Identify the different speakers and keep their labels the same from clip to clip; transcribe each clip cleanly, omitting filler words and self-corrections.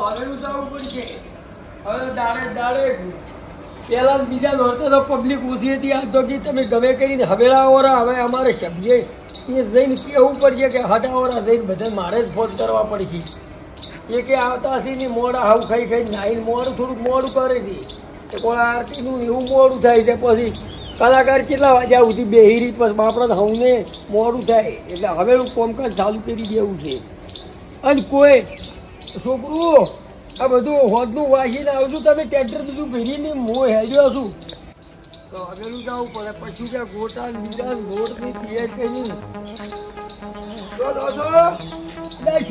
Speaker 1: હવેલું જવું પડશે. હવે દાડે પેલા બીજા નોરતો તો પબ્લિક ઓછી હતી. આ તો કે તમે ગમે કરીને હવેળાઓરા હવે અમારે સભ્ય એ જઈને કહેવું પડશે કે હટાવોરા જઈને બધા મારે જ ફોન કરવા પડશે. એ કે આવતા હશે ને મોડા હાવ ખાઈ નાઈને થોડુંક મોડું કરે છે. તો કોઈ આરતીનું એવું મોડું થાય છે. પછી કલાકાર કેટલા વાગ્યા સુધી બેહીરી પછી બાપડા હવને મોડું થાય એટલે હવેનું કામકાજ ચાલુ કરી દેવું છે. અને કોઈ છોકરું આ બધું હોદનું વાસીને આવજો. તમે ટ્રેક્ટર બધું ભેરીને હું હેડ્યો છું તો હવેલું જવું પડે. પછી કે ગોટા લીધા લોટની તૈયાર કરી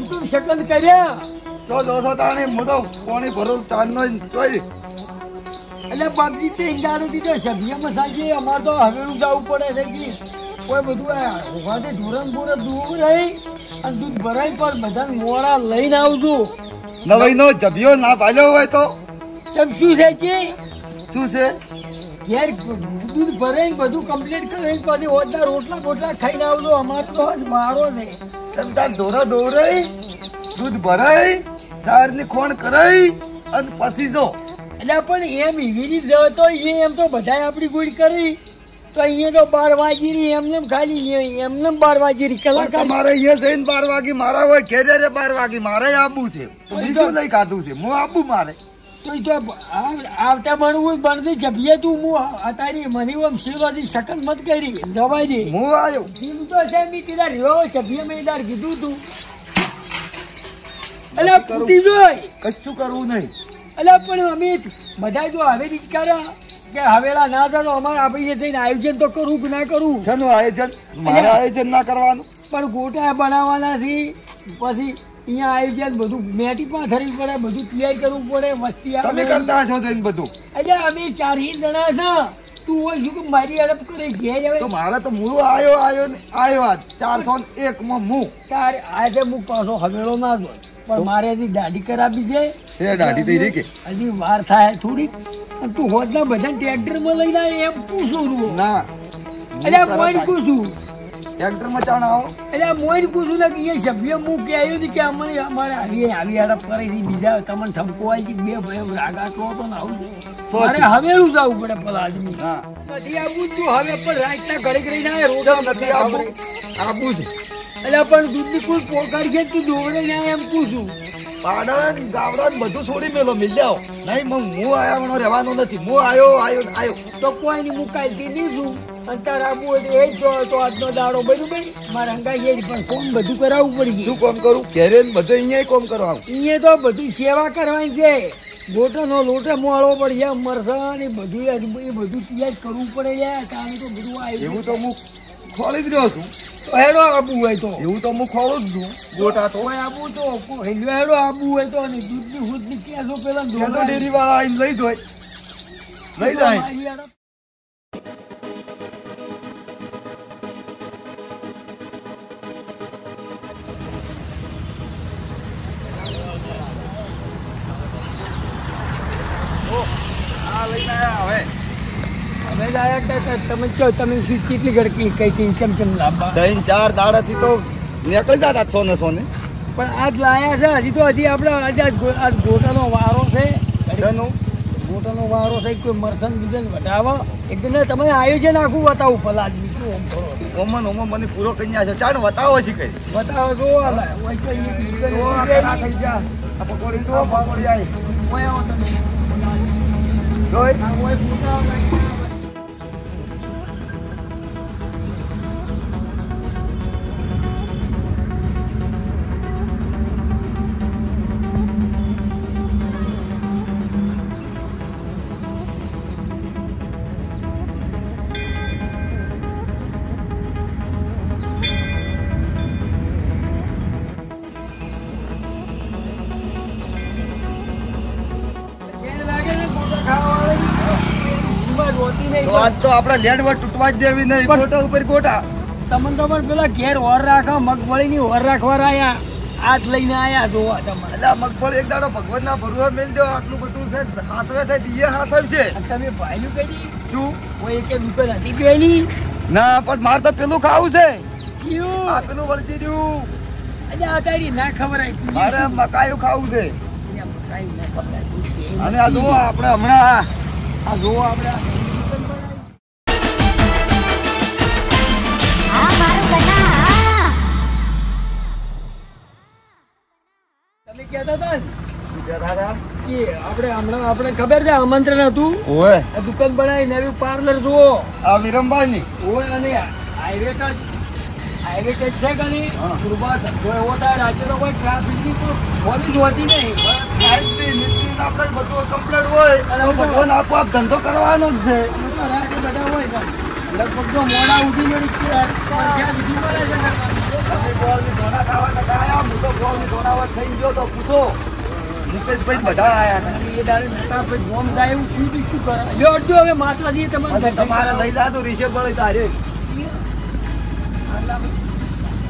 Speaker 1: શું શકન કર્યા
Speaker 2: તો દોસો તાણી મોટો કોની ભરો ચાંદનો જોઈ
Speaker 1: એટલે બાપજી તે ઈંડાને દીધો સભ્યમાં સાંજે અમારે તો હવેલું જવું પડે છે કે કોઈ બધું ઉભાથી ઢોરણ બોરત દૂર રહી અને દૂધ ભરાય પણ બધા મોડા લઈને આવજો.
Speaker 2: નવાઈનો જભ્યો ના ભાલ્યો હોય તો
Speaker 1: ચમ શું છે
Speaker 2: શું છે
Speaker 1: ઘેર દૂધ ભરાઈને બધું કમ્પ્લીટ કરીને પછી ઓદા રોટલા બોટલા ખાઈને આવજો. અમારે તો આજ મારો છે.
Speaker 2: તાર દોરા દોરાઈ દૂધ ભરાઈ સારની ખોણ કરાઈ અને પછી જો
Speaker 1: એટલે પણ એમ એવી જતો એમ તો બધા આપણી ગોળ કરી તો અહીંયા તો 12 વાગી એમને ખાલી એમને 12 વાગી કલાકાર
Speaker 2: મારે અહીંયા જઈને 12 વાગી મારા હોય ઘેરે 12 વાગી મારે આબુ છે. બીજું નહીં ખાધું છે હું આબુ મારે
Speaker 1: તો આવતા બનવું બનતી જભીએ તું હું તારી મને આમ શિવરાજી શકન મત કરી જવાય દે.
Speaker 2: હું આવ્યો
Speaker 1: જીવ તો છે મી કીધા રહ્યો જભીએ મેં તાર કીધું તું એટલે ફૂટી જોઈ
Speaker 2: કશું કરવું નહીં.
Speaker 1: એટલે પણ અમે બધા તો હવે જ કર્યા કે હવેલા ના ચાલો અમારે આપણે જઈને આયોજન તો કરવું કે ના કરવું.
Speaker 2: શેનું આયોજન? મારે આયોજન ના કરવાનું
Speaker 1: પણ ગોટા બનાવવાના છે. પછી અહીંયા આયોજન બધું મેટી પાથરવી પડે બધું તૈયાર કરવું પડે. વસ્તી
Speaker 2: તમે કરતા છો જઈને બધું
Speaker 1: એટલે અમે 4 જણા છે. તું હોય શું કે મારી અડપ કરે ઘેર આવે
Speaker 2: તો મારે તો હું આવ્યો આજ 401 માં હું
Speaker 1: તારે આજે હું પાછો હવેલો ના જોઈ પણ મારે હજી દાઢી કરાવી છે.
Speaker 2: દાઢી થઈ રહી કે
Speaker 1: હજી વાર થાય થોડીક. તું હોદના બધા ટ્રેક્ટરમાં લઈને આવે એમ પૂછું
Speaker 2: ના
Speaker 1: એટલે મોઈન પૂછું
Speaker 2: ટ્રેક્ટર માં ચાણ આવો
Speaker 1: એટલે મોઈન પૂછું ને કે એ સભ્ય હું કે આવ્યું હતું કે અમારે આવી હડપ કરે છે. બીજા તમને ઠપકો આવી છે. બે ભાઈ રાગા તો ને આવું મારે હવેલું જવું પડે પેલા આદમી નથી આવું તું હવે પણ રાતના ઘડીક રહીને આવે રોજા
Speaker 2: નથી આબુ છે.
Speaker 1: એટલે પણ દૂધની કોઈ પોકાર છે તું દોડે ને એમ પૂછું
Speaker 2: પાડન ગાવડા બધું છોડી મેલો મિલ જાઓ નહીં હું આયા મને રહેવાનો નથી. હું આવ્યો
Speaker 1: તો કોઈ ની મુકાઈ નહીં છું. અંતર આપવું હોય તો એ જ તો આજનો દાડો બધું ભાઈ મારા અંગાઈ પણ કોમ બધું કરાવવું પડી.
Speaker 2: શું કામ કરું? ઘેરે બધું અહીંયા કોમ કરવા
Speaker 1: અહીંયા તો બધું સેવા કરવાની છે. ગોટાનો લોટે મોળવો પડે મરસા ને બધું એ બધું તૈયાર કરવું પડે કારણ તો બધું આવ્યું
Speaker 2: એવું તો હું ખોલી જ રહ્યો છું.
Speaker 1: હેડો આપવું હોય તો
Speaker 2: એવું તો હું ખોલું જ છું. ગોટા તો
Speaker 1: આપવું તો હેડો આપવું હોય તો દૂધની ફૂટની કેસો પેલા
Speaker 2: ડેરી વાળા આવીને લઈ જાય
Speaker 1: તમે કેટલી ગડકી કઈ ચમચમ લાંબા
Speaker 2: 3-4 દાડાથી તો નીકળી જતા 100 ને 100 ને
Speaker 1: પણ આજ લાયા છે. હજી તો હજી આપણે આજ ગોટાનો વારો છે. ગોટાનો વારો છે. કોઈ મરસન બીજન વધાવો એકદમ તમે આયોજન આખું બતાવું ભલા આદમી શું
Speaker 2: ઓમન મને પૂરો કરી નાખ્યો. ચાલ બતાવો છે કઈ
Speaker 1: બતાવો જો
Speaker 2: પકોડી તો પકોડી આવી આજ તો આપડે લેડ પર તૂટવા જ દેવી નહીં. ગોટા ઉપર ગોટા
Speaker 1: તમને તો પણ પેલા ઘેર ઓર રાખા મગફળી ની ઓર રાખવા આયા હાથ લઈને આયા જોવા તમે.
Speaker 2: એટલે મગફળી એક દાડો ભગવાન ના ભરવા મેલ દો. આટલું બધું છે હાથવે થાય દિયે હાથવ છે.
Speaker 1: તમે ભાઈલું કરી
Speaker 2: શું
Speaker 1: કોઈ એક દુકાન હતી પેલી
Speaker 2: ના પણ મારે તો પેલું ખાવું છે.
Speaker 1: આ
Speaker 2: પેલું વળતી રહ્યું
Speaker 1: એટલે આ તારી ના ખબર આવી
Speaker 2: મારે મકાયું ખાવું છે.
Speaker 1: કાંઈ ન પકડાય.
Speaker 2: અને આ જુઓ આપણે હમણાં
Speaker 1: આ જુઓ આપણે તમે કહેતા હતા ને
Speaker 2: શું કહેતા હતા
Speaker 1: કે આપણે ખબર છે આમંત્રણ હતું
Speaker 2: ઓય
Speaker 1: આ દુકાન બનાવી નવી પાર્લર જુઓ
Speaker 2: આ વિરમભાઈની
Speaker 1: ઓય અને હાઈવે છે કે નહીં ગુરુબા ધંધો એવો થાય રાજ્ય તો કોઈ ટ્રાફિકની પોલીસ હોતી નહીં.
Speaker 2: સાહેબની નીતિને આપણે બધું કમ્પ્લીટ હોય તો ભગવાન આપોઆપ ધંધો કરવાનો જ છે.
Speaker 1: રાજ્ય બધા હોય છે લગભગ તો મોડા ઉઠી બીજી મળે છે.
Speaker 2: તમે ગોળની ધોણા ખાવા નતા આયા હું તો ગોળની ધોણાવટ થઈ ગયો તો પૂછો મુકેશભાઈ બધા આયા હતા.
Speaker 1: એ દાડે નતા પછી ગોમ જાય એવું છું તો શું કરે લ્યો અડજો હવે માતાજી
Speaker 2: તમારે લઈ જાતો રિષભ બળી તારે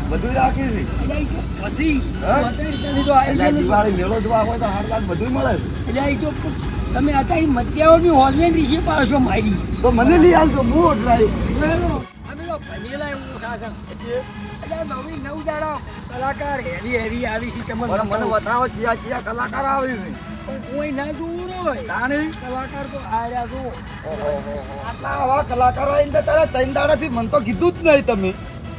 Speaker 2: બધું રાખી છે.
Speaker 1: પછી
Speaker 2: દિવાળી મેળો જોવા હોય તો હાર બધું મળે છે.
Speaker 1: તમે હતા મત કહેવો કે હોલવેન રિષી પાડશો મારી
Speaker 2: તો મને લઈ હાલ તો હું ઓઢરાય
Speaker 1: અમે તો ભણેલા એવું શાસન નવી નવ દાડા કલાકાર હેરી આવી છે તમને
Speaker 2: મને બતાવો ચિયા ચિયા કલાકાર આવે છે
Speaker 1: પણ કોઈ ના જોવું હોય
Speaker 2: તાણી
Speaker 1: કલાકાર તો આર્યા જો
Speaker 2: આટલા આવા કલાકારો આવીને તારે 3 દાડાથી મને તો કીધું જ નહીં તમે.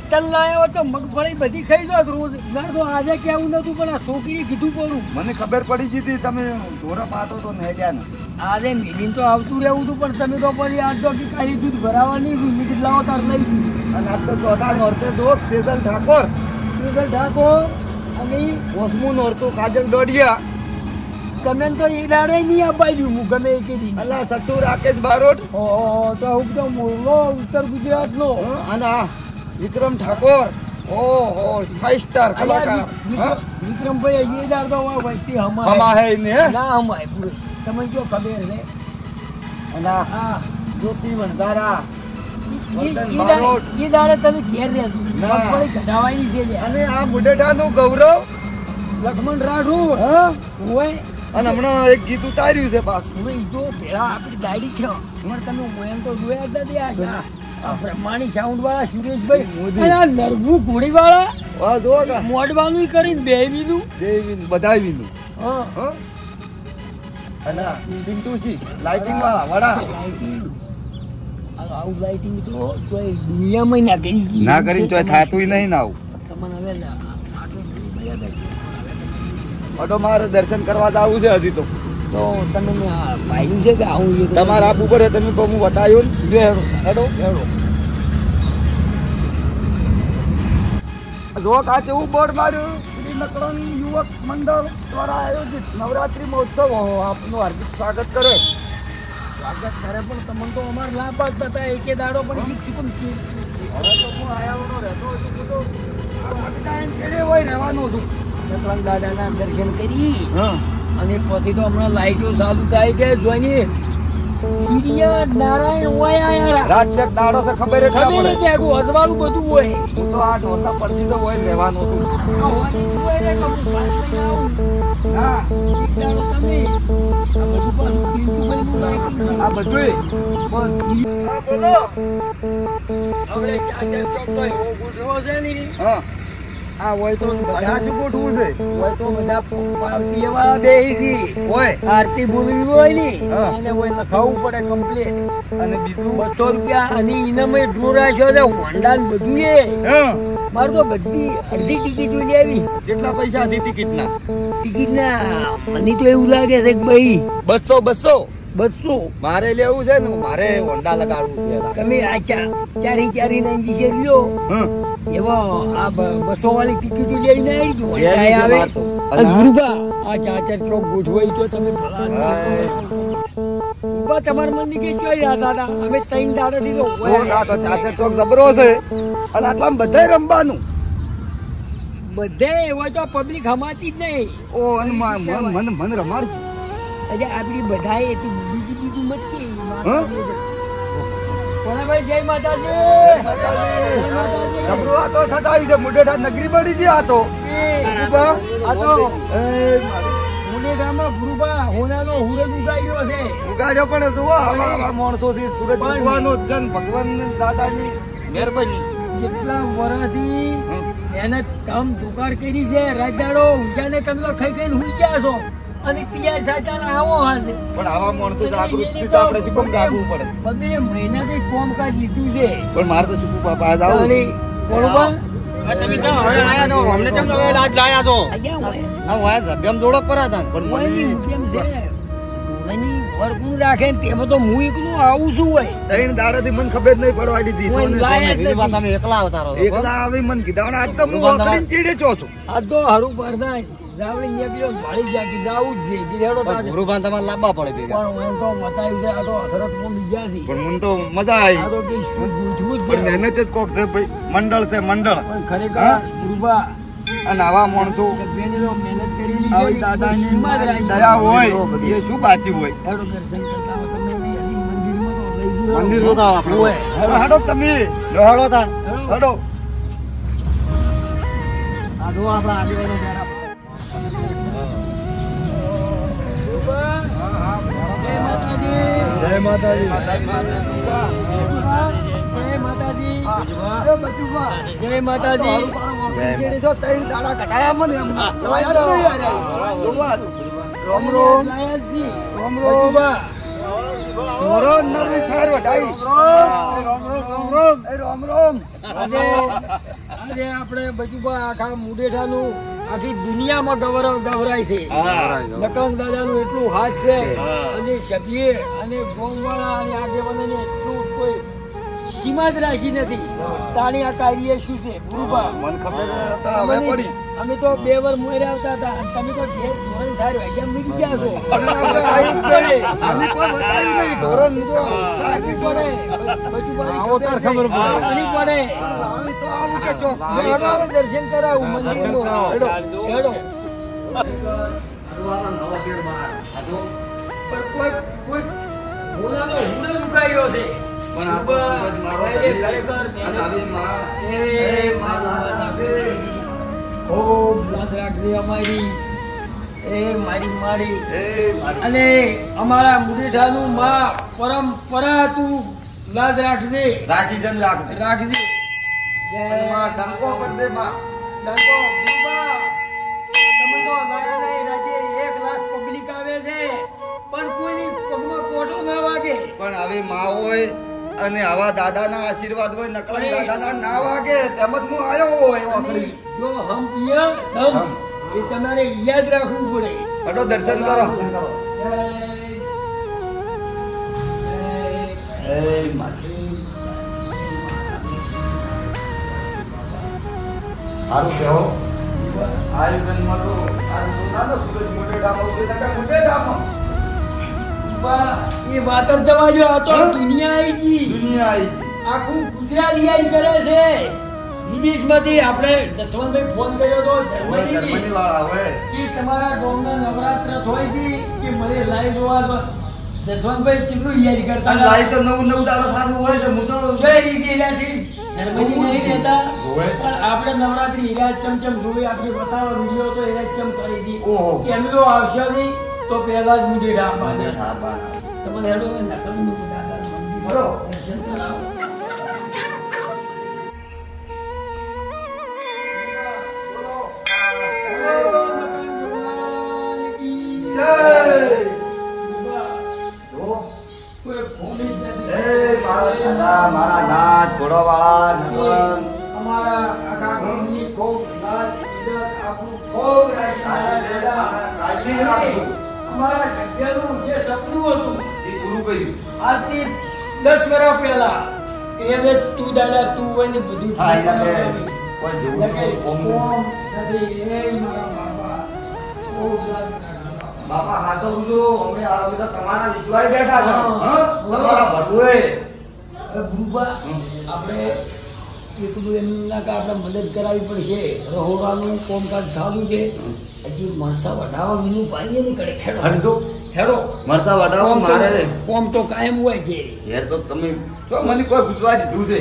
Speaker 1: તલ લાયો તો મગફળી બધી ખાઈ જાત રોજ ના તો આજે કેવું નતું પણ આ છોકરીએ કીધું કરું
Speaker 2: મને ખબર પડી ગઈ હતી તમે ઢોરા પાતો તો ને ગયા ને
Speaker 1: આજે મિલિન તો આવતું રહેવું હતું પણ તમે તો પછી આજ તો કાંઈ દૂધ ભરાવા નહીં મિલિન લાવો તાર લઈ ગયું.
Speaker 2: અને આજ તો ચોથા નોરતે દોસ્ત તેજલ ઠાકોર
Speaker 1: અને
Speaker 2: 8મું નોરતું કાજલ ડોડિયા
Speaker 1: તમે તો એ દાડે નહીં આબાજ્યું હું ગમે એ કીધી
Speaker 2: અલા સટ્ટુ રાકેશ બારોટ
Speaker 1: તો હું તો મોરલો ઉત્તર ગુજરાતનો
Speaker 2: અને આ વિક્રમ ઠાકોર ઓહો 5 સ્ટાર કલાકાર
Speaker 1: વિક્રમભાઈ એ દાડ તો વસ્તી
Speaker 2: હમા હે ને
Speaker 1: ના હમાય પૂરે તમને જો ખબર છે
Speaker 2: અને
Speaker 1: હા
Speaker 2: જ્યોતિ વંધારા
Speaker 1: એ દાડે તમે ઘેર રહેજો મગફળી કઢાવાની છે
Speaker 2: અને આ મુડેઠાનું ગૌરવ
Speaker 1: લક્ષ્મણ રાઠોડ હા હોય
Speaker 2: અને હમણાં એક ગીત ઉતાર્યું છે પાછું
Speaker 1: હવે એ તો પેલા આપણી ગાડી છે હમણાં તમે મોયન તો જોયા જ નથી આ બ્રહ્માણી સાઉન્ડ વાળા સુરેશભાઈ અને આ નરભુ ઘોડી વાળા મોડવાનું કરીને બેવીનું
Speaker 2: બધાવીનું
Speaker 1: હા
Speaker 2: અને પિન્ટુજી લાઇટિંગ વાળા વડા
Speaker 1: આવું લાઇટિંગ તો કોઈ દુનિયામાં
Speaker 2: ના કરી તો થાતું નહીં ના આવું
Speaker 1: તમને હવે
Speaker 2: ઓટો મારે દર્શન કરવા જવું છે હજી તો
Speaker 1: તમે પાયું છે કે આવું
Speaker 2: તમારે આપવું પડે તમે કહું હું બતાવ્યું ને હેડો જો કાચે એવું બોર્ડ માર્યું શ્રી નકળન યુવક મંડળ દ્વારા આયોજિત નવરાત્રી મહોત્સવ આપનું હાર્દિક સ્વાગત કરે
Speaker 1: પણ તમને તો અમારે લાભ જ થતા એકે દાડો પણ શીખશું છે
Speaker 2: હવે તો હું આયાવાનો રહેતો હોય રહેવાનો છું
Speaker 1: નકળન દાદાના દર્શન કરી અને પછી તો હમણાં લાઈટો ચાલુ થાય છે જોઈને સૂર્ય નારાયણ હોય આયા
Speaker 2: રાજ્ય દાડો છે ખબર જ ના પડે
Speaker 1: ત્યાં અજવાળું બધું હોય
Speaker 2: હું તો આ નોરતા પડતી તો હોય રહેવાનો છું હા આ બધું બોલો
Speaker 1: હવે ચાચર ચોક તો એવો ગુઠવો છે ને
Speaker 2: હા
Speaker 1: આ હોય તો
Speaker 2: બધા શું ગોઠવું છે
Speaker 1: હોય તો બધા પાર્ટી વાળા બેસી
Speaker 2: હોય
Speaker 1: આરતી બોલવી હોય ને એને હોય લખાવવું પડે કમ્પ્લીટ
Speaker 2: અને બીજું
Speaker 1: 200 રૂપિયા અને ઇનામે ડ્રો રાખ્યો છે હોન્ડા ને બધું એ મારે તો બધી અડધી ટિકિટ લઈ આવી
Speaker 2: કેટલા પૈસા હતી ટિકિટ
Speaker 1: ના મને તો એવું લાગે છે કે ભાઈ
Speaker 2: 200
Speaker 1: મારે
Speaker 2: લેવું છે ને મારે હોન્ડા લગાડવું છે
Speaker 1: તમે આ ચારી ના ઇંજી લ્યો એવો આ 200 વાળી ટિકિટ લઈને આવી આ ચાચર ચોક ગોઠવાઈ તો તમે તમારા મનની કે શું યાદ હતા અમે 3 દાડા દીધો
Speaker 2: ચાચર ચોક જબરો છે અને આટલા બધા રમવાનું
Speaker 1: બધે હોય તો પબ્લિક હમાતી જ નહીં
Speaker 2: ઓ અને મન રમાડ
Speaker 1: એટલે આપડી બધા બીજું મત કે જય માતાજી
Speaker 2: જબરો આ તો સદાવી છે મુડેઠા નગરી પડી છે આ તો
Speaker 1: મુડેઠામાં ગુરુબા હોનાનો હુરજ ઉગાડ્યો પણ
Speaker 2: જુઓ આવા માણસો થી સુરજ ઉગવાનો જન ભગવાન દાદાની મહેરબાની
Speaker 1: જેટલા વર્ષથી મહેનત કામ દુકાળ કરી છે રાત દાડો ઊંચા ને તમે તો ખાઈ ખાઈને હુઈ ગયા છો અને તૈયાર થાય ત્યારે આવો હાજે.
Speaker 2: પણ આવા માણસો જાગૃત છે તો આપણે શું કામ જાગવું પડે?
Speaker 1: 2 મહિનાથી કામકાજ લીધું છે.
Speaker 2: પણ મારે તો શું પાપા જાવું
Speaker 1: બરોબર.
Speaker 3: તમે કેમ હવે આયા છો? અમને કેમ હવે આજ લાયા છો? આ વાયા સભ્યમ જોડો પર હતા
Speaker 2: પણ
Speaker 1: કેમ છે મને વર્કું રાખે ને તેમાં તો હું એકલું આવું છું હોય.
Speaker 2: 3 દાડાથી મને ખબર નહીં પડવા દીધી.
Speaker 1: કોઈ લાયા જ
Speaker 3: બીજી વાત તમે એકલા આવતા રહો છો.
Speaker 2: એકલા આવી મને કીધા ને આજ તો હું ઓકડીને ચીડે છો છું.
Speaker 1: આ તો હારું પડતા જાવડી નીકળ્યો મારી જાકી જાવું જ છે બિચારો તારે.
Speaker 3: ગુરુબાન તમારે લાવવા પડે ભેગા.
Speaker 1: પણ હું તો બતાવ્યું છે આ તો હસરતમાં બીજા છે.
Speaker 2: પણ મને તો મજા આવી.
Speaker 1: આ તો કઈ શું ગૂંથવું જ
Speaker 2: પણ
Speaker 1: છે.
Speaker 2: મહેનત જ કોક છે ભાઈ. મંડળ છે મંડળ.
Speaker 1: પણ ખરેખર ગુરુબા
Speaker 2: અને આવા માણસો
Speaker 1: સભ્યની તો મહેનત કરેલી છે.
Speaker 2: આવી દાદાની
Speaker 1: સીમા જ રાખી.
Speaker 2: દયા હોય એ શું બાચી હોય.
Speaker 1: હેડો દર્શન કરતા હોય તમે બી હજી મંદિરમાં તો લઈ ગયો.
Speaker 3: મંદિર જોતા આપણે.
Speaker 1: હોય.
Speaker 2: હવે હડો તમે
Speaker 3: હળો તાણ.
Speaker 2: હડો.
Speaker 3: આ જો આપણા આગેવાનો બેઠા.
Speaker 1: ગુરુબા, જય માતાજી.
Speaker 2: જય માતાજી.
Speaker 1: જય માતાજી. જય માતાજી.
Speaker 2: રોમ રોમ
Speaker 1: લાયકજી.
Speaker 2: રોમ રોમ.
Speaker 1: ગુરુબા,
Speaker 2: ધોરો નરવી સાર વટાઈ. એ રોમ રોમ.
Speaker 1: આજે આપણે બચુબા આખા મુડેઠાનું આખી દુનિયામાં ગવરાય છે. લખન દાદાનું એટલું હાથ છે અને સભ્ય અને ગોમવાળા અને આગેવાનોને એટલું કોઈ સીમા જ રાશી નથી. તાણી આ કાર્ય શું છે ગુરુબા?
Speaker 2: મને ખબર હતા હવે પડી.
Speaker 1: અમે તો 2 વાર મોરે આવતા હતા અને તમે તો ઘેર ધોરણ સારી વાગ્યા મૂકી ગયા છો.
Speaker 2: અને આ બતાવ્યું જ નહીં. આની કોઈ બતાવ્યું નહીં. ઢોરો નીકળો. સારની ઢોરો.
Speaker 3: આવો તાર ખબર પડે.
Speaker 1: આની પડે.
Speaker 2: આવી તો આવું કે ચોક.
Speaker 1: હેડો હવે દર્શન કરાવું મંદિરમાં.
Speaker 2: હેડો.
Speaker 1: હેડો. ભોલાનો હુંડો ઝુકાયો છે.
Speaker 2: પણ આ તો સૂરજ મારો
Speaker 1: એ ખરેખર
Speaker 2: અને આવી માં
Speaker 1: એ માતા ખૂબ લાજ રાખજે અમારી. એ મારી મારી અને અમારા મુડેઠાનું માં પરંપરા તું લાજ રાખજે.
Speaker 2: રાશિચંદ્ર
Speaker 1: રાખજે.
Speaker 2: માં ડંકો કર દે માં.
Speaker 1: ડંકો. ગુરુબા, તમે તો નયા નયા રાજે 1 લાખ પબ્લિક આવે છે પણ કોઈની પગમાં પોટો ના વાગે.
Speaker 2: પણ આવી માં હોય અને આવા દાદાના આશીર્વાદ હોય નકળન દાદાના ના વાગે તેમજ હું આયો હોય
Speaker 1: અને
Speaker 2: ઓખડી.
Speaker 1: જો હમ પિયા સમ એ તમારે યાદ રાખવું પડે.
Speaker 2: હડો દર્શન કરો.
Speaker 1: જય
Speaker 2: એ મારી હારું કેવો આયોજનમાં તો આ સોનાનો સૂરજ મોઢેડામાં ઉભી થતા મોઢેડામાં
Speaker 1: એ વાત જ જવા જો. આ તો દુનિયા આવી ગઈ.
Speaker 2: દુનિયા આવી.
Speaker 1: આખું ગુજરાત યાદ કરે છે. વિદેશમાંથી આપણે જસવંતભાઈ ફોન કર્યો તો
Speaker 2: જર્મની
Speaker 1: જર્મનીથી
Speaker 2: વાળા હોય
Speaker 1: કે તમારા ગામના નવરાત્ર થાય છે કે મને લાઈવ જોવા તો જસવંતભાઈ કેટલું યાદ કરતા
Speaker 2: અને લાઈ તો 9 દાડા સાદું હોય છે હું તો
Speaker 1: જોઈ રહી છે એનાથી જર્મની નહીં રહેતા
Speaker 2: જોવે.
Speaker 1: પણ આપણે નવરાત્રી હીરા ચમચમ જોઈ આપણે બતાવો વિડીયો તો હીરા ચમ કરી હતી
Speaker 2: ઓહો.
Speaker 1: કે અમે તો આવશો નહીં તો પહેલા જ મુડી રાખવાના
Speaker 2: હા, બા.
Speaker 1: તમને હેડો નકલનું દાદાનું મંદિર
Speaker 2: બોલો.
Speaker 1: દર્શન કરાવો.
Speaker 2: જય. જો. એ મારા દાદા, મારા નાથ, ઘોડાવાળા, નકલન.
Speaker 1: અમારા આખા ગામની ખૂબ લાજ ઇજ્જત આપણું ખૂબ
Speaker 2: કાળજી રાખવું.
Speaker 1: રાખી. અમારા સભ્યનું જે સપનું હતું
Speaker 2: એ પૂરું કર્યું.
Speaker 1: આજથી 10 વર્ષ પહેલા એને તું દાદા તું હોય ને બધું
Speaker 2: હા, એના બે
Speaker 1: ઠીક
Speaker 2: કોઈ જેવું
Speaker 1: લખે,
Speaker 2: ઓમ.
Speaker 1: ઓમ સદી એ મારા બાબા ખૂબ લાજ રાખજો.
Speaker 2: બાપા હાચો બોલો, અમે આ બધા તમારા વિશ્વાસ બેઠા છે.
Speaker 1: હા.
Speaker 2: હા? તમારા ભગવે.
Speaker 1: હવે ગુરુબા આપણે એટલું એમના કે આપણે મદદ કરાવવી પડશે. રહોડાનું કામકાજ ચાલુ છે. હજી માણસા વઢાવા વિનું પાઈએ નહીં કરે.
Speaker 2: હટજો.
Speaker 1: હેડો
Speaker 2: મરતા વડાવો મારે.
Speaker 1: કોમ તો કાયમ હોય કે
Speaker 2: યાર તો તમે જો મને કોઈ ગુજવા દીધું છે.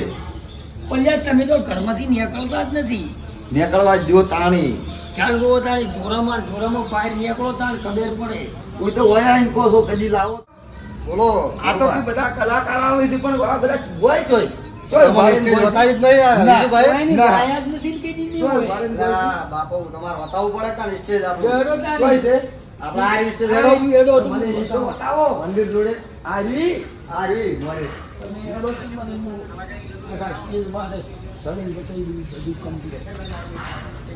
Speaker 1: પણ યાર તમે તો ઘરમાંથી નીકળતા જ નથી.
Speaker 2: નીકળવા જો તાણી.
Speaker 1: ચાલ જો તારી ઢોરામાં બહાર નીકળો તાર ખબર પડે.
Speaker 2: કોઈ તો હોય આઈને કહો છો કદી લાવો. બોલો આ તો કોઈ બધા કલાકાર આવે છે પણ આ બધા હોય ચોય. ચોય
Speaker 3: તમારે સ્ટેજ બતાવી જ નહીં યાર,
Speaker 2: ના.
Speaker 3: વિજુભાઈ.
Speaker 1: કોઈની
Speaker 2: ના.
Speaker 1: લાયા જ નથી ને કદી નહીં
Speaker 2: ચોય
Speaker 1: હોય.
Speaker 2: મારે
Speaker 3: લા, બાપુ તમારે બતાવવું પડે કાં સ્ટેજ આપણું.
Speaker 1: હેડો તારી.
Speaker 2: ચોય છે.
Speaker 3: આપણા આ રિસ્ટ
Speaker 1: આ રહ્યું એડો તમે
Speaker 3: મને ઈ તો
Speaker 1: બતાવો.
Speaker 3: બતાવો મંદિર જોડે
Speaker 1: આવી
Speaker 3: આવી મળે
Speaker 1: તમે એડો તો મને હું આખા સ્ટેજમાં ને સળીને બતાવી દઉં બધું complete.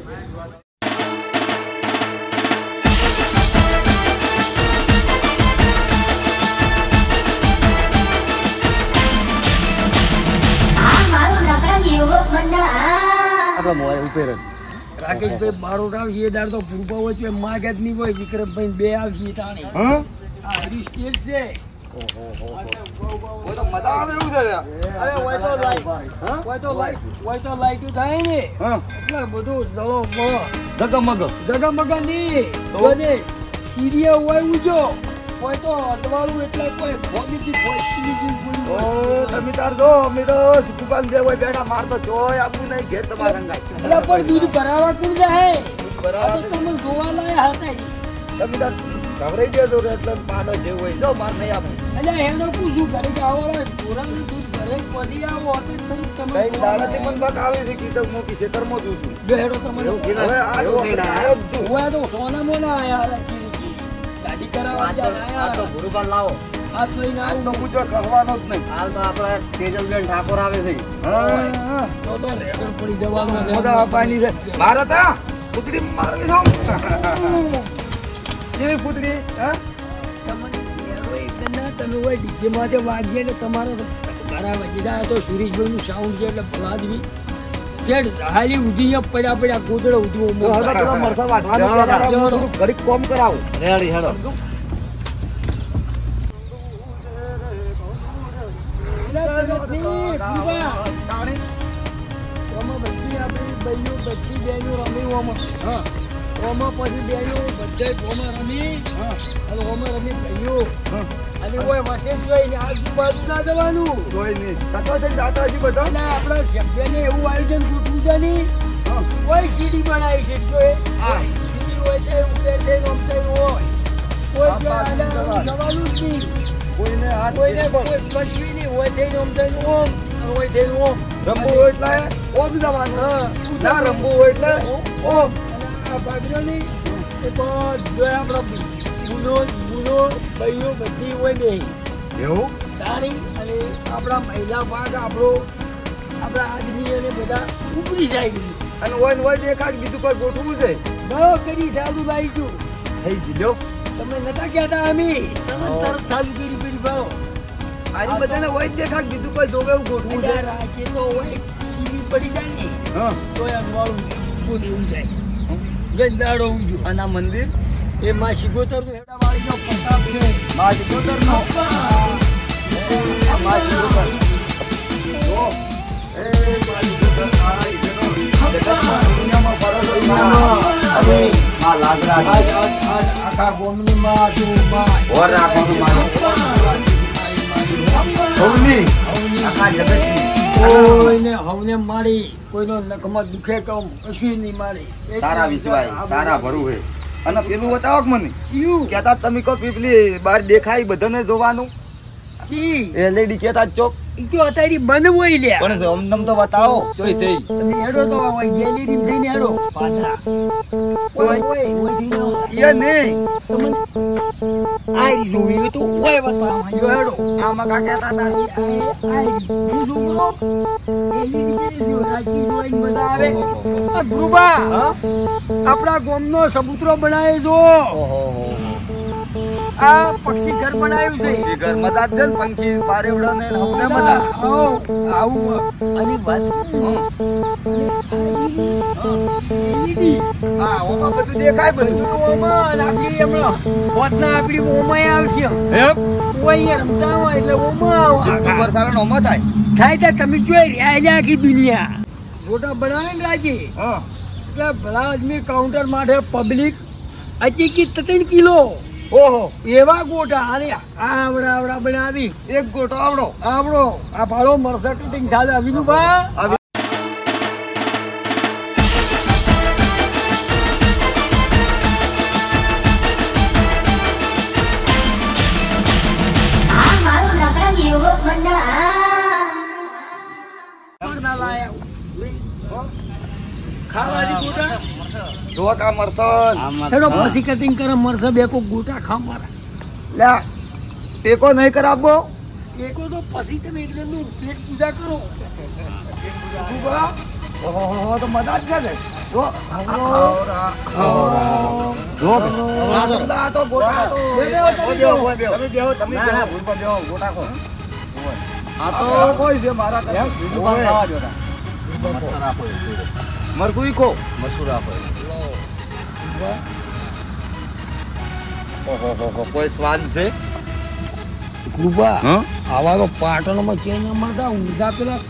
Speaker 3: આપણા મોય ઉપર જ
Speaker 1: રાકેશભાઈ બારોટ આવશે એ દાડ તો પૂર્વ વચ્ચે માગ જ નહીં હોય વિક્રમભાઈ બે આવશે તાણી
Speaker 3: હા
Speaker 1: આ હરી સ્ટેજ છે
Speaker 2: ઓય તો મજા આવે એવું છે યાર.
Speaker 1: અરે હોય તો લાઈટ
Speaker 2: હા?
Speaker 1: હોય તો લાઈટ થાય ને
Speaker 2: હા
Speaker 1: એટલે બધું જવો
Speaker 2: જગમગ
Speaker 1: જગમગ ની
Speaker 2: તો?
Speaker 1: બને સૂર્ય હોય ઉજો હોય તો અટવાળું એટલે કોઈ ભોગીથી ભોગી
Speaker 2: ઓ તમે તાર જો અમે તો દુકાન જે હોય બેઠા માર તો જોય આપું નહીં ઘેર તમારા રંગાય
Speaker 1: એટલે પણ દૂધ ભરાવા કોણ જાય આ
Speaker 2: બરાબર
Speaker 1: તો તમે જોવા લાયા હતા
Speaker 2: તમે તાર ગભરાઈ દેજો કે એટલે પાડો જે હોય જો માર નહીં આપું
Speaker 1: એટલે એનો પૂછું કરે કે આવો ઢોરાનું દૂધ ભરે પડી આવો તો તમે
Speaker 2: કઈ દાડાથી મને બક આવે છે કે તો મોટી ખેતરમાં દઉં છું
Speaker 1: બેડો તમારે
Speaker 2: હવે આ જો આયો જ છું.
Speaker 1: હોય તો સોના મોના આયા ગાડી કરાવવા
Speaker 3: આ
Speaker 1: આયા
Speaker 3: તો ગુરુબાન લાવો
Speaker 1: હાથ લઈને
Speaker 2: આજ તો
Speaker 1: આવું
Speaker 2: પૂછો કહેવાનો જ નહીં
Speaker 3: હાલ તો આપણે તેજલબેન ઠાકોર આવે છે
Speaker 2: હા
Speaker 1: તો રેગર પડી જવાનું
Speaker 2: મોટા બાપાની છે મારે તો પુતળી મારવી છો કેવી પુતળી હા
Speaker 1: તમને બેડો એટલે ના તમે હોય ડીજે માટે વાગીએ એટલે તમારે બરાબર જીધા તો સુરેશભાઈનું સાઉન્ડ છે એટલે ભલાદવી જેડ હાલી ઉધી પડ્યા ગોદડો ઉધી
Speaker 2: તો હવે પેલો મરસા વાટવાનો પહેલા હું થોડું ઘડીક કોમ કરાવું
Speaker 3: રેડી હેડો
Speaker 1: બધી બેનો રમી
Speaker 2: હા
Speaker 1: ઓમાં પછી બેનો બધા ઓમાં રમી
Speaker 2: હા
Speaker 1: અને ઓમાં રમી ભાઈઓ
Speaker 2: હા
Speaker 1: અને કોઈ વચ્ચે જોઈને આજુબાજુ ના જવાનું
Speaker 2: કોઈ નહીં જતો છે જાતો હજી બધો
Speaker 1: એટલે આપણા સભ્યને એવું આયોજન ગોઠવું છે નહીં
Speaker 2: હા
Speaker 1: કોઈ સીડી બનાવી છે જો એ
Speaker 2: હા.
Speaker 1: સીડી હોય તો ઉપર જઈને રમતા હોય કોઈ
Speaker 2: બાપા,
Speaker 1: જવાનું
Speaker 2: જવાનું.
Speaker 1: જ નહીં
Speaker 2: કોઈને હાથ
Speaker 1: કોઈને
Speaker 2: નહીં
Speaker 1: કોઈ કશું નહીં હોય થઈને રમતા ઓમ અને હોય થઈને ઓમ
Speaker 2: રમવું હોય એટલે ઓમ જવાનું
Speaker 1: હા.
Speaker 2: ના રમવું હોય એટલે ઓમ
Speaker 1: અને આ ભાગીઓની એ બધો આપણા બુનો ભાઈઓ બધી હોય નહીં
Speaker 2: એવું
Speaker 1: તાણી અને આપણા મહિલા ભાગ આપણા આદમી અને બધા ઉપરી જાય
Speaker 2: અને હોય એકાદ બીજું કોઈ ગોઠવું છે
Speaker 1: બહુ કરી ચાલુ લાવી છું
Speaker 2: થઈ જીલ્યો
Speaker 1: તમે નતા કહેતા અમે તમે તરત ચાલુ કરી ભાવ
Speaker 2: આની બધાને હોય એકાદ બીજું કોઈ જોવે એવું ગોઠવું છે
Speaker 1: રાખીએ તો હોય સીવી પડી જાય ને
Speaker 2: હા
Speaker 1: તો એમ મારું ઊભું ને એવું જાય ગંદાડો ઊંજો
Speaker 2: અને આ મંદિર
Speaker 1: એ માં શિગોતર નું હેડાવાળીનો પ્રતાપ છે
Speaker 2: માં સિકોતર નો માં સિકોતર જો એ માં સિકોતર આ ઈનો જગતમાં દુનિયામાં ફરક હોય
Speaker 1: અરે
Speaker 2: માં લાગરા
Speaker 1: આખા ગોમની માં તું માં
Speaker 2: ઓર રાખવાનું મારો ભવની આખા જગતની
Speaker 1: કોઈને હવને મારી કોઈનો નખમાં દુખે કમ કશું નહીં મારી
Speaker 2: તારા વિશ્વાસ તારા ભરું હે અને પેલું બતાવો કે મને
Speaker 1: ચિયું
Speaker 2: કેતા તમે કહો પીપલી બહાર દેખાય બધાને જોવાનું
Speaker 1: ચી
Speaker 2: એલઈડી કેતા ચોક
Speaker 1: ઈ તો અત્યારે બંધ હોય લ્યા
Speaker 2: પણ અમદમ તો બતાવો જોઈ છે
Speaker 1: તમે હેડો તો હોય ગેલેરી થઈને હેડો પાછા ઓય થઈને
Speaker 2: એ નહીં
Speaker 1: તમને આ રી જોવી તો ઓય બતાવવા જો હેડો
Speaker 2: આમાં કા કેતા હતા
Speaker 1: આપણા ગામનો સબૂતરો બનાવ્યો જો આ પક્ષી ઘર બનાવ્યું છે
Speaker 2: ઘર મજા છે ને પંખી પારેવડા ને હમને મજા
Speaker 1: આવું અને વાત
Speaker 2: હા ઓમાં બધું દેખાય બધું
Speaker 1: ઓમાં આપણી હમણાં હોતના આપણી ઓમાં આવશે
Speaker 2: હે
Speaker 1: કોઈ રમતા હોય એટલે ઓમાં
Speaker 2: સિદ્ધુ પર સારા નોમાં થાય
Speaker 1: થાય તો તમે જોઈ રહ્યા આખી દુનિયા ગોટા બનાવે ને રાજી
Speaker 2: હા
Speaker 1: એટલે ભલા આદમી કાઉન્ટર માટે પબ્લિક અચીકી 3 કિલો
Speaker 2: ઓહો
Speaker 1: એવા ગોટા અરે આવડા બનાવી
Speaker 2: એક ગોટો આવડો
Speaker 1: આવડો આ ભાડો મળશે કટિંગ સાથે આવીનું બા ખાવાથી ગોટા
Speaker 2: જો કા મરસન
Speaker 1: હેડો પછી કટિંગ કરે મરસે બે કો ગોટા ખા મારા
Speaker 2: લે ટેકો નહીં કરાવવો
Speaker 1: એકો તો પછી તમે એટલે નું પેટ પૂજા કરો
Speaker 2: ઓહો તો મજા જ છે ને જો જો આ તો ગોટા તો તમે બેહો ગોટા ખો આ તો કોઈ છે મારા એમ બીજું કામ ખાવા જોતા મરસુઈ ખો મસૂર આપો ઓહો કોઈ સ્વાદ છે
Speaker 1: કૃપા
Speaker 2: હા
Speaker 1: આવા તો પાટણમાં કે ન મળતા ઊંધા પેલા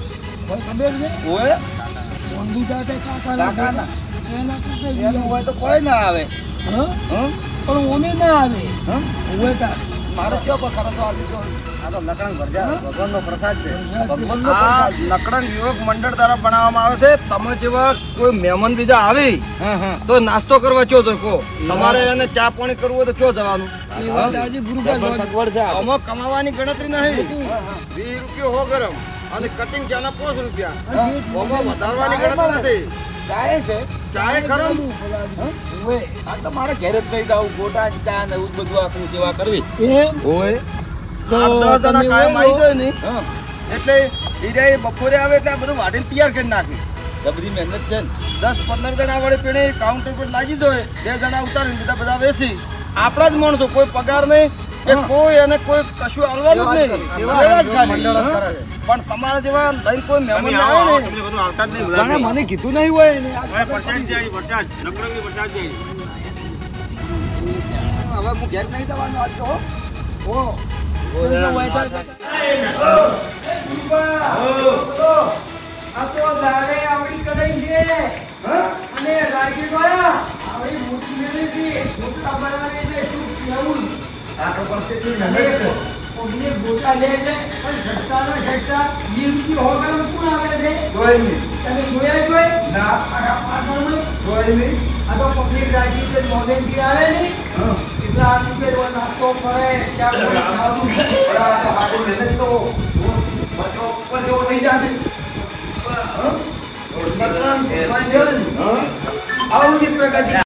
Speaker 1: કોઈ ખબર છે
Speaker 2: ઓએ
Speaker 1: ઊંધું જાતે
Speaker 2: કાકાના.
Speaker 1: એના તો થઈ
Speaker 2: એનું
Speaker 1: ગયા.
Speaker 2: હોય તો કોઈ ના આવે
Speaker 1: હા
Speaker 2: હા
Speaker 1: પણ ઓને ના આવે
Speaker 2: હા
Speaker 1: ઉવે તા
Speaker 2: મારે કયો પર ખરો તો આ લીધો આ તો લકડંગ ભરજા ભગવાનનો પ્રસાદ છે ભગવાનનો
Speaker 3: આ
Speaker 2: પ્રસાદ છે.
Speaker 3: લકડંગ યુવક મંડળ દ્વારા બનાવવામાં આવે છે. તમે જેવા કોઈ મહેમાન બીજા આવે
Speaker 2: હા હા
Speaker 3: તો નાસ્તો કરવા ચો જકો. તમારે એને ચા પાણી કરવું હોય તો ચો જવાનું.
Speaker 1: એ વાત આજે ગુરુભાઈ
Speaker 2: જબર સગવડ છે આ તો.
Speaker 3: આમાં કમાવાની ગણતરી નહીં.
Speaker 2: હા, હા.
Speaker 3: 20 રૂપિયા હો ગરમ અને કટિંગ ચાના 5 રૂપિયા.
Speaker 1: હા.
Speaker 3: આમાં વધારવાની ગણતરી નથી.
Speaker 2: ચાય છે
Speaker 3: ચાય ખરમ
Speaker 1: ઉવે
Speaker 2: આ તો મારે ઘેર જ નહીં દાવ ગોટા ચા ને એવું જ બધું આખું સેવા કરવી
Speaker 1: એમ
Speaker 2: ઓય
Speaker 1: તો
Speaker 3: 8-10 જણા
Speaker 1: તમે
Speaker 3: કાયમ આવી જાય ને
Speaker 2: હા
Speaker 3: એટલે હીરા બપોરે આવે એટલે આ બધું વાટીને તૈયાર કરી નાખી.
Speaker 2: જબરી મહેનત છે ને
Speaker 3: 10-15 જણા વડે પેણે કાઉન્ટર પર લાગી જાય. 2 જણા ઉતારીને બીજા બધા બેસી. આપણા જ માણસો કોઈ પગાર નહીં કે
Speaker 2: હા.
Speaker 3: કોઈ એને કોઈ કશું આલવાનું જ નહીં.
Speaker 2: સેવા
Speaker 3: સેવા જ ખાલી.
Speaker 2: મંડળ જ કરે છે.
Speaker 3: પણ તમારા જેવા લઈને કોઈ મહેમાન આવે ને
Speaker 2: પણ મને કીધું નહીં હોય ને આ હવે હું ઘેર નહીં જવાનું આજ તો હો.
Speaker 1: ઓ તો વાયદા આ તો દાડે આવડી કડાઈ છે અને રાખી ગયા આવડી મોટી મેલી છે મોટા બનાવે છે શું કેવું
Speaker 2: આ તો પણ કેટલી મહેનત છે
Speaker 1: ઓમને ગોટા લે છે પણ સસ્તા સસ્તા 20 રૂપિયા હોટલ કોણ આવે છે
Speaker 2: કોઈ નહીં
Speaker 1: તમે જોયા જોઈ
Speaker 2: ના
Speaker 1: આ પાટણમાં
Speaker 2: કોઈ નહીં
Speaker 1: આ તો પબ્લિક રાખી છે મોડેલથી આવે ને
Speaker 2: હા.
Speaker 1: એટલા રૂપિયા નાસ્તો કરે ત્યાં કોઈ સારું
Speaker 2: પણ આ તો મારી મહેનત તો બચો બચો થઈ જાશે
Speaker 1: બકરામ ભગવાન આવું પ્રગતિ